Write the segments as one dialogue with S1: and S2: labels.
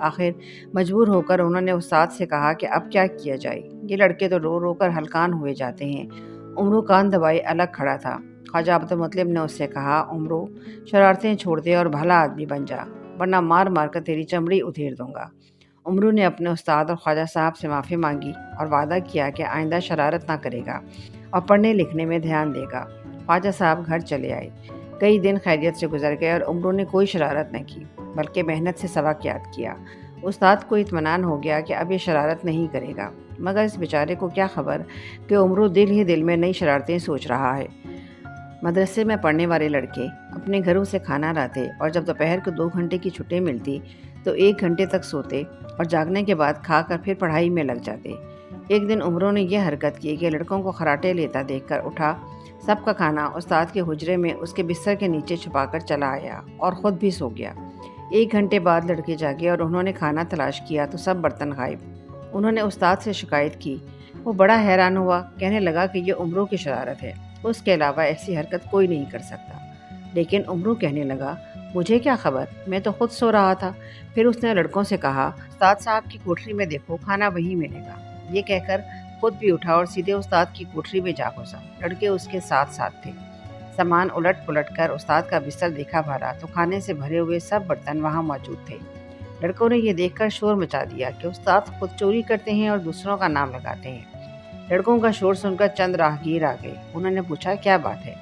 S1: آخر مجبور ہو کر انہوں نے استاد سے کہا کہ اب کیا کیا جائے، یہ لڑکے تو رو رو کر ہلکان ہوئے جاتے ہیں۔ عمرو کان دبائے الگ کھڑا تھا۔ خواجہ عبدالمطلب نے اس سے کہا، عمرو شرارتیں چھوڑ دے اور بھلا آدمی بن جا، ورنہ مار مار کر تیری چمڑی ادھیڑ دوں گا۔ عمرو نے اپنے استاد اور خواجہ صاحب سے معافی مانگی اور وعدہ کیا کہ آئندہ شرارت نہ کرے گا اور پڑھنے لکھنے میں دھیان دے گا۔ خواجہ صاحب گھر چلے آئے۔ کئی دن خیریت سے گزر گئے اور عمرو نے کوئی شرارت نہ کی، بلکہ محنت سے سبق یاد کیا۔ استاد کو اطمینان ہو گیا کہ اب یہ شرارت نہیں کرے گا، مگر اس بیچارے کو کیا خبر کہ عمرو دل ہی دل میں نئی شرارتیں سوچ رہا ہے۔ مدرسے میں پڑھنے والے لڑکے اپنے گھروں سے کھانا لاتے اور جب دوپہر کو 2 گھنٹے کی چھٹی ملتی تو 1 گھنٹے تک سوتے اور جاگنے کے بعد کھا کر پھر پڑھائی میں لگ جاتے۔ ایک دن عمرو نے یہ حرکت کی کہ لڑکوں کو خراٹے لیتا دیکھ کر اٹھا، سب کا کھانا استاد کے حجرے میں اس کے بستر کے نیچے چھپا کر چلا آیا اور خود بھی سو گیا۔ 1 گھنٹے بعد لڑکے جاگے اور انہوں نے کھانا تلاش کیا تو سب برتن غائب۔ انہوں نے استاد سے شکایت کی۔ وہ بڑا حیران ہوا، کہنے لگا کہ یہ عمرو کی شرارت ہے، اس کے علاوہ ایسی حرکت کوئی نہیں کر سکتا۔ لیکن عمرو کہنے لگا، مجھے کیا خبر، میں تو خود سو رہا تھا۔ پھر اس نے لڑکوں سے کہا، استاد صاحب کی کوٹری میں دیکھو، کھانا وہیں ملے گا۔ یہ کہہ کر خود بھی اٹھا اور سیدھے استاد کی کوٹری میں جا گھسا۔ لڑکے اس کے ساتھ ساتھ تھے۔ سامان الٹ پلٹ کر استاد کا بستر دیکھا بھرا تو کھانے سے بھرے ہوئے سب برتن وہاں موجود تھے۔ لڑکوں نے یہ دیکھ کر شور مچا دیا کہ استاد خود چوری کرتے ہیں اور دوسروں کا نام لگاتے ہیں۔ لڑکوں کا شور سن کر چند راہگیر آ گئے۔ انہوں نے پوچھا، کیا بات ہے؟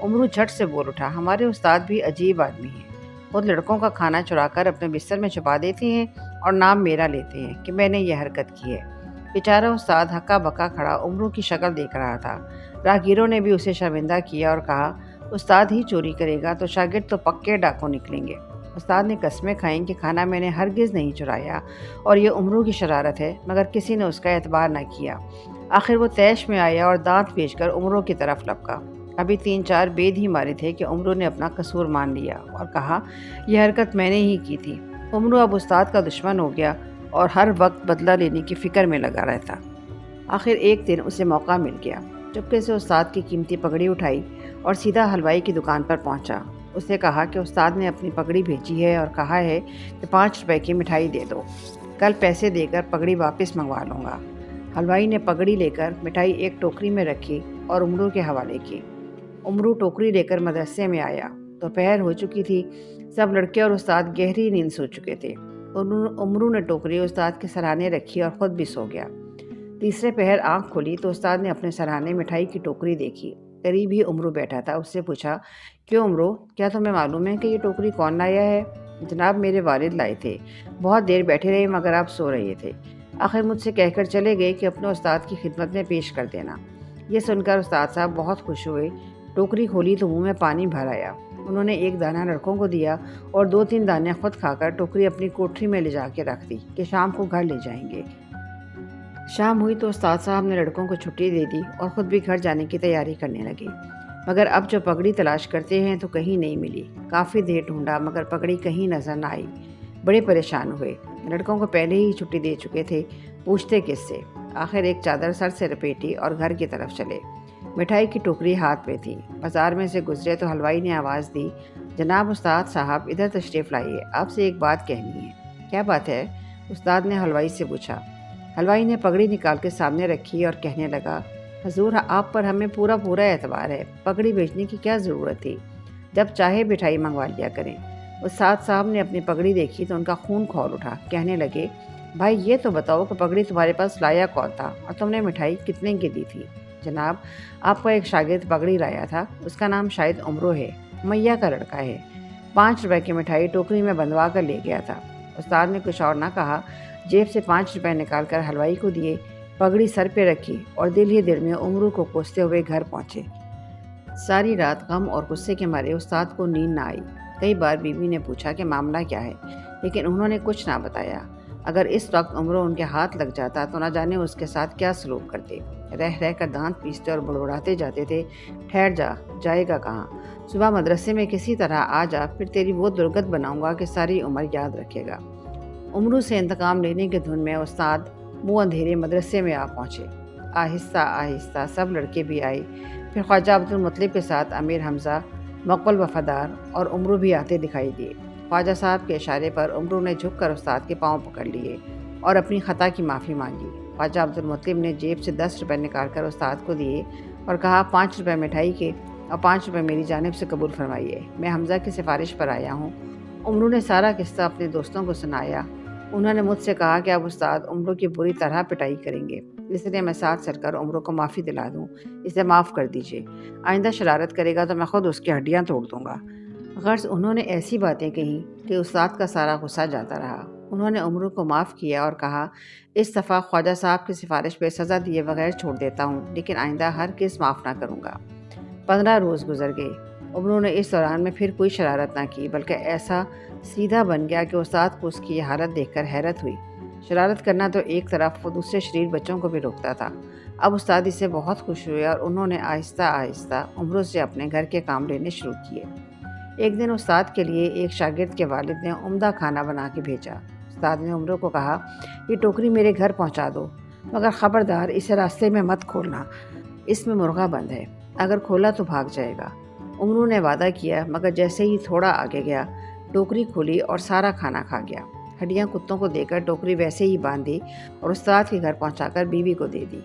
S1: عمرو جھٹ سے بول اٹھا، ہمارے استاد بھی عجیب آدمی ہیں، خود لڑکوں کا کھانا چرا کر اپنے بستر میں چھپا دیتے ہیں اور نام میرا لیتے ہیں کہ میں نے یہ حرکت کی ہے۔ بیچارہ استاد ہکا بکا کھڑا عمرو کی شکل دیکھ رہا تھا۔ راہگیروں نے بھی اسے شرمندہ کیا اور کہا، استاد ہی چوری کرے گا تو شاگرد تو پکے ڈاکو نکلیں گے۔ استاد نے قسمیں کھائیں کہ کھانا میں نے ہرگز نہیں چرایا اور یہ عمرو کی شرارت ہے، مگر کسی نے اس کا اعتبار نہ کیا۔ آخر وہ طیش میں آیا اور دانت پیچ کر عمرو کی طرف لپکا۔ ابھی 3-4 بید ہی مارے تھے کہ عمرو نے اپنا قصور مان لیا اور کہا، یہ حرکت میں نے ہی کی تھی۔ عمرو اب استاد کا دشمن ہو گیا اور ہر وقت بدلہ لینے کی فکر میں لگا رہتا۔ آخر ایک دن اسے موقع مل گیا۔ چپکے سے استاد کی قیمتی پگڑی اٹھائی اور سیدھا حلوائی کی دکان پر پہنچا۔ اسے کہا کہ استاد نے اپنی پگڑی بھیجی ہے اور کہا ہے کہ 5 روپے کی مٹھائی دے دو، کل پیسے دے کر پگڑی واپس منگوا لوں گا۔ حلوائی نے پگڑی لے کر مٹھائی ایک ٹوکری میں رکھی اور عمرو کے حوالے کی۔ عمرو ٹوکری لے کر مدرسے میں آیا۔ دوپہر ہو چکی تھی، سب لڑکے اور استاد گہری نیند سو چکے تھے۔ عمرو نے ٹوکری استاد کے سرہانے رکھی اور خود بھی سو گیا۔ تیسرے پہر آنکھ کھلی تو استاد نے اپنے سرہانے مٹھائی کی ٹوکری دیکھی۔ قریب ہی عمرو بیٹھا تھا۔ اس سے پوچھا، کیوں عمرو، کیا تمہیں معلوم ہے کہ یہ ٹوکری کون لایا ہے؟ جناب میرے والد لائے تھے، بہت دیر بیٹھے رہے مگر آپ سو رہے تھے، آخر مجھ سے کہہ کر چلے گئے کہ اپنے استاد کی خدمت میں پیش کر دینا۔ یہ سن کر استاد صاحب بہت خوش ہوئے۔ ٹوکری کھولی تو منہ میں پانی بھر آیا۔ انہوں نے 1 دانہ لڑکوں کو دیا اور 2-3 دانے خود کھا کر ٹوکری اپنی کوٹری میں لے جا کے رکھ دی کہ شام کو گھر لے جائیں گے۔ شام ہوئی تو استاد صاحب نے لڑکوں کو چھٹی دے دی اور خود بھی گھر جانے کی تیاری کرنے لگے، مگر اب جو پگڑی تلاش کرتے ہیں تو کہیں نہیں ملی۔ کافی دیر ڈھونڈا مگر پگڑی کہیں نظر نہ آئی۔ بڑے پریشان ہوئے۔ لڑکوں کو پہلے ہی چھٹی دے چکے تھے، پوچھتے کس سے؟ آخر ایک چادر سر سے لپیٹی اور گھر کی طرف چلے۔ مٹھائی کی ٹوکری ہاتھ میں تھی۔ بازار میں سے گزرے تو حلوائی نے آواز دی، جناب استاد صاحب ادھر تشریف لائیے، آپ سے ایک بات کہنی ہے۔ کیا بات ہے؟ استاد نے حلوائی سے پوچھا۔ حلوائی نے پگڑی نکال کے سامنے رکھی اور کہنے لگا، حضور آپ پر ہمیں پورا اعتبار ہے، پگڑی بیچنے کی کیا ضرورت تھی، جب چاہے مٹھائی منگوا لیا کریں۔ استاد صاحب نے اپنی پگڑی دیکھی تو ان کا خون کھول اٹھا۔ کہنے لگے، بھائی یہ تو بتاؤ کہ پگڑی تمہارے پاس لایا کون تھا اور تم نے مٹھائی کتنے کی دی تھی؟ جناب آپ کا ایک شاگرد پگڑی لایا تھا، اس کا نام شاید عمرو ہے، میاں کا لڑکا ہے، 5 روپے کی مٹھائی ٹوکری میں بندھوا کر لے گیا تھا۔ استاد نے کچھ اور نہ کہا، جیب سے 5 روپے نکال کر حلوائی کو دیے، پگڑی سر پہ رکھی اور دل ہی دل میں عمرو کو کوستے ہوئے گھر پہنچے۔ ساری رات غم اور غصے کے مارے استاد کو نیند نہ آئی۔ کئی بار بیوی نے پوچھا کہ معاملہ کیا ہے، لیکن انہوں نے کچھ نہ بتایا۔ اگر اس وقت عمرو ان کے ہاتھ لگ جاتا تو نہ جانے اس کے ساتھ کیا سلوک کرتے۔ رہ رہ کر دانت پیستے اور بڑبڑاتے جاتے تھے، ٹھہر جا، جائے گا کہاں؟ صبح مدرسے میں کسی طرح آ جا، پھر تیری وہ درگت بناؤں گا کہ ساری عمر یاد رکھے گا۔ عمرو سے انتقام لینے کے دھن میں استاد منہ اندھیرے مدرسے میں آ پہنچے۔ آہستہ آہستہ سب لڑکے بھی آئے۔ پھر خواجہ عبدالمطلب کے ساتھ امیر حمزہ، مقبل وفادار اور عمرو بھی آتے دکھائی دیے۔ خواجہ صاحب کے اشارے پر عمرو نے جھک کر استاد کے پاؤں پکڑ لیے اور اپنی خطا کی معافی مانگی۔ خواجہ عبدالمطلب نے جیب سے 10 روپے نکال کر استاد کو دیے اور کہا 5 روپے مٹھائی کے اور 5 روپے میری جانب سے قبول فرمائیے، میں حمزہ کی سفارش پر آیا ہوں۔ عمرو نے سارا قصہ اپنے دوستوں کو سنایا۔ انہوں نے مجھ سے کہا کہ اب استاد عمرو کی بری طرح پٹائی کریں گے، اس لیے میں ساتھ چل کر عمرو کو معافی دلا دوں، اسے معاف کر دیجیے، آئندہ شرارت کرے گا تو میں خود اس کی ہڈیاں توڑ دوں گا۔ غرض انہوں نے ایسی باتیں کہیں کہ استاد کا سارا غصہ جاتا رہا۔ انہوں نے عمرو کو معاف کیا اور کہا اس دفعہ خواجہ صاحب کی سفارش پہ سزا دیے بغیر چھوڑ دیتا ہوں، لیکن آئندہ ہرگز معاف نہ کروں گا۔ 15 روز گزر گئے۔ عمرو نے اس دوران میں پھر کوئی شرارت نہ کی، بلکہ ایسا سیدھا بن گیا کہ استاد کو اس کی یہ حالت دیکھ کر حیرت ہوئی۔ شرارت کرنا تو ایک طرف، وہ دوسرے شریر بچوں کو بھی روکتا تھا۔ اب استاد اس سے بہت خوش ہوئے اور انہوں نے آہستہ آہستہ عمرو سے اپنے گھر کے کام لینے شروع کیے۔ ایک دن استاد کے لیے ایک شاگرد کے والد نے عمدہ کھانا بنا کے بھیجا۔ استاد نے عمرو کو کہا یہ ٹوکری میرے گھر پہنچا دو، مگر خبردار اسے راستے میں مت کھولنا، اس میں مرغا بند ہے، اگر کھولا تو بھاگ جائے گا۔ عمرو نے وعدہ کیا، مگر جیسے ہی تھوڑا آگے گیا ٹوکری کھولی اور سارا کھانا کھا گیا۔ ہڈیاں کتوں کو دے کر ٹوکری ویسے ہی باندھ دی اور استاد کے گھر پہنچا کر بیوی کو دے دی۔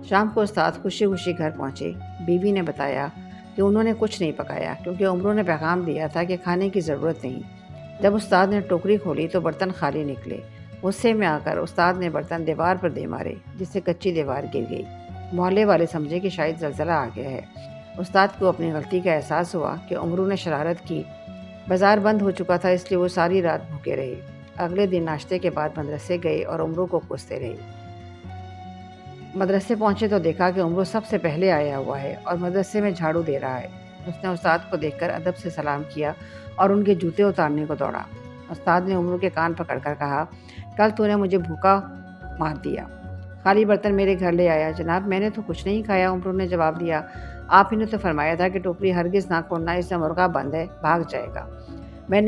S1: شام کو استاد خوشی خوشی گھر پہنچے۔ بیوی نے بتایا کہ انہوں نے کچھ نہیں پکایا کیونکہ عمرو نے پیغام دیا تھا کہ کھانے کی ضرورت نہیں۔ جب استاد نے ٹوکری کھولی تو برتن خالی نکلے۔ غصے میں آ کر استاد نے برتن دیوار پر دے مارے، جس سے کچی دیوار گر گئی۔ محلے والے سمجھے کہ شاید زلزلہ آ گیا ہے۔ استاد کو اپنی غلطی کا احساس ہوا کہ عمرو نے شرارت کی۔ بازار بند ہو چکا تھا، اس لیے وہ ساری رات بھوکے رہے۔ اگلے دن ناشتے کے بعد مدرسے گئے اور عمرو کو کوستے رہے۔ مدرسے پہنچے تو دیکھا کہ عمرو سب سے پہلے آیا ہوا ہے اور مدرسے میں جھاڑو دے رہا ہے۔ اس نے استاد کو دیکھ کر ادب سے سلام کیا اور ان کے جوتے اتارنے کو دوڑا۔ استاد نے عمرو کے کان پکڑ کر کہا کل تو نے مجھے بھوکا مار دیا، خالی برتن میرے گھر لے آیا۔ جناب میں نے تو کچھ نہیں کھایا، عمرو نے جواب دیا۔ آپ ہی نے تو فرمایا تھا کہ ٹوکری ہرگز نہ کھولنا، اس سے مرغا بند ہے، بھاگ جائے گا۔ میں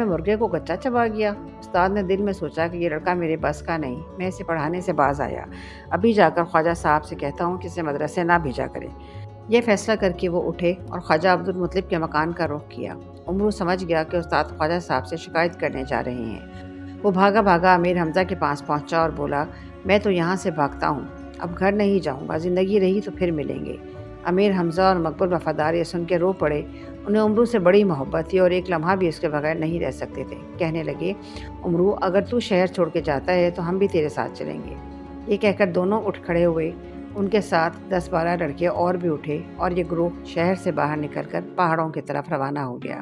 S1: مرغے کو کچا چبا گیا؟ استاد نے دل میں سوچا کہ یہ لڑکا میرے بس کا نہیں، میں اسے پڑھانے سے باز آیا۔ ابھی جا کر خواجہ صاحب سے کہتا ہوں کہ اسے مدرسے نہ بھیجا کرے۔ یہ فیصلہ کر کے وہ اٹھے اور خواجہ عبدالمطلب کے مکان کا رخ کیا۔ عمرو سمجھ گیا کہ استاد خواجہ صاحب سے شکایت کرنے جا رہے ہیں۔ وہ بھاگا بھاگا امیر حمزہ کے پاس پہنچا اور بولا میں تو یہاں سے بھاگتا ہوں، اب گھر نہیں جاؤں گا، زندگی رہی تو پھر ملیں گے۔ امیر حمزہ اور مقبول وفادار یہ سن کے رو پڑے۔ انہیں عمرو سے بڑی محبت تھی اور ایک لمحہ بھی اس کے بغیر نہیں رہ سکتے تھے۔ کہنے لگے عمرو اگر تو شہر چھوڑ کے جاتا ہے تو ہم بھی تیرے ساتھ چلیں گے۔ یہ کہہ کر دونوں اٹھ کھڑے ہوئے۔ ان کے ساتھ 10-12 لڑکے اور بھی اٹھے اور یہ گروہ شہر سے باہر نکل کر پہاڑوں کی طرف روانہ ہو گیا۔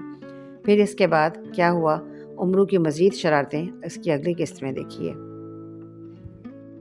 S1: پھر اس کے بعد کیا ہوا، عمرو کی مزید شرارتیں اس کی اگلی قسط میں دیکھیے۔